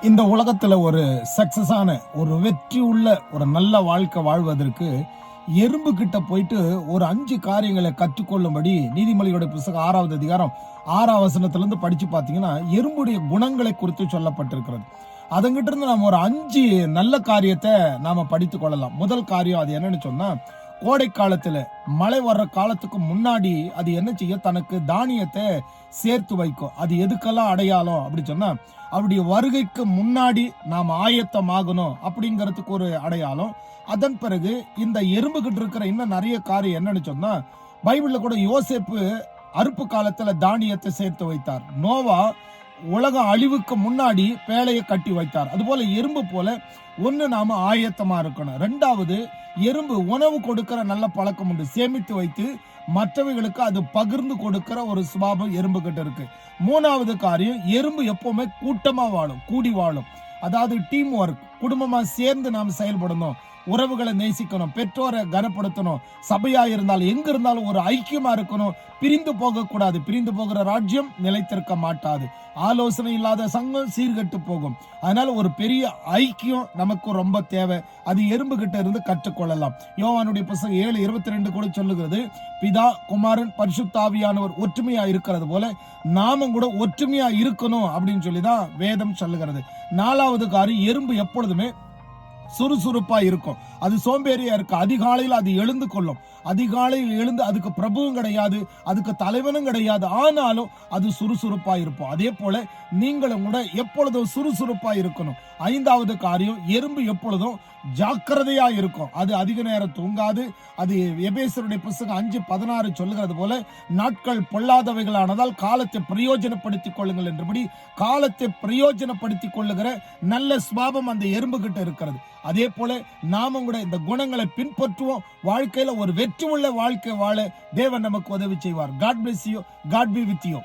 இந்த உலகத்துல ஒரு சக்சஸான ஒரு வெற்றி உள்ள ஒரு நல்ல வாழ்க்கை வாழ்வதற்கு எறும்பு கிட்ட போயிட்டு ஒரு 5 காரியங்களை கற்றுக்கொள்ளும்படி நீதிமொழியோட புத்தகம் 6வது அதிகாரம் 6ஆம் வசனத்திலிருந்து படிச்சு பாத்தீங்கன்னா எறும்புடைய குணங்களை குறித்து சொல்லப்பட்டிருக்கிறது. அதங்கிட்ட இருந்து நாம ஒரு 5 நல்ல காரியத்தை நாம படித்துக் கொள்ளலாம். முதல் காரியம் அது என்னன்னு சொன்னா, கோடை காலத்துல மழை வர்ற காலத்துக்கு முன்னாடி அது என்ன செய்ய, தனக்கு தானியத்தை சேர்த்து வைக்கும். அது எதுக்கெல்லாம் அடையாளம் அப்படி சொன்னா, அவருடைய வருகைக்கு முன்னாடி நாம் ஆயத்தமாகணும் அப்படிங்கிறதுக்கு ஒரு அடையாளம். அதன் பிறகு இந்த எறும்புகிட்டு இருக்கிற இன்னும் நிறைய காரியம் என்னன்னு சொன்னா, பைபிள்ல கூட யோசேப்பு அறுப்பு காலத்துல தானியத்தை சேர்த்து வைத்தார். நோவா உலக அழிவுக்கு முன்னாடி பேழையை கட்டி வைத்தார். அதுபோல எறும்பு போல ஒண்ணு நாம ஆயத்தமா இருக்கணும். 2வது, எறும்பு உணவு கொடுக்கிற நல்ல பழக்கம் உண்டு. சேமித்து வைத்து மற்றவைகளுக்கு அது பகிர்ந்து கொடுக்கிற ஒரு சுபாவம் எறும்பு கிட்ட இருக்கு. 3வது காரியம், எறும்பு எப்பவுமே கூட்டமா வாழும், கூடி வாழும். அதாவது டீம் ஒர்க், குடும்பமா சேர்ந்து நாம் செயல்படணும், உறவுகளை நேசிக்கணும், பெற்றோரை கனப்படுத்தணும், சபையா இருந்தாலும் எங்க இருந்தாலும் ஒரு ஐக்கியமா இருக்கணும், பிரிந்து போக கூடாது. பிரிந்து போகிற ராஜ்யம் நிலைத்திருக்க மாட்டாது. ஆலோசனை இல்லாத சங்கம் சீர்கெட்டு போகும். அதனால ஒரு பெரிய ஐக்கியம் நமக்கு ரொம்ப தேவை. அது எறும்பு கிட்ட இருந்து கற்றுக்கொள்ளலாம். யோவானுடைய புத்தகம் 7:22 கூட சொல்லுகிறது, பிதா, குமாரன், பரிசுத்த ஆவியானவர் ஒற்றுமையா இருக்கிறது போல நாமும் கூட ஒற்றுமையா இருக்கணும் அப்படின்னு சொல்லிதான் வேதம் சொல்லுகிறது. 4வது காரியம், எறும்பு எப்பொழுதுமே சுறுசுறுப்பா இருக்கும். அது சோம்பேறியா இருக்கு. அதிகாலையில் அது எழுந்து கொள்ளும். அதிகாலையில் எழுந்து அதுக்கு பிரபுவும் கிடையாது, அதுக்கு தலைவனும் கிடையாது, ஆனாலும் அது சுறுசுறுப்பா இருப்போம். அதே போல நீங்களும் கூட எப்பொழுதும் சுறுசுறுப்பா இருக்கணும். 5வது காரியம், எறும்பு எப்பொழுதும் ஜாக்கிரதையா இருக்கும். அது அதிக நேரம் தூங்காது. அது எபேசியருடைய புத்தகம் 5:16 சொல்லுகிறது போல, நாட்கள் பொல்லாதவைகளானதால் காலத்தை பிரயோஜனப்படுத்திக் கொள்ளுங்கள் என்றபடி காலத்தை பிரயோஜனப்படுத்திக் கொள்ளுகிற நல்ல சுபாவம் அந்த எறும்பு கிட்ட இருக்கிறது. அதே போல நாமும் கூட இந்த குணங்களை பின்பற்றுவோம். வாழ்க்கையில ஒரு வெற்றி உள்ள வாழ்க்கை வாழ தேவன் நமக்கு உதவி செய்வார். God bless you. God be with you.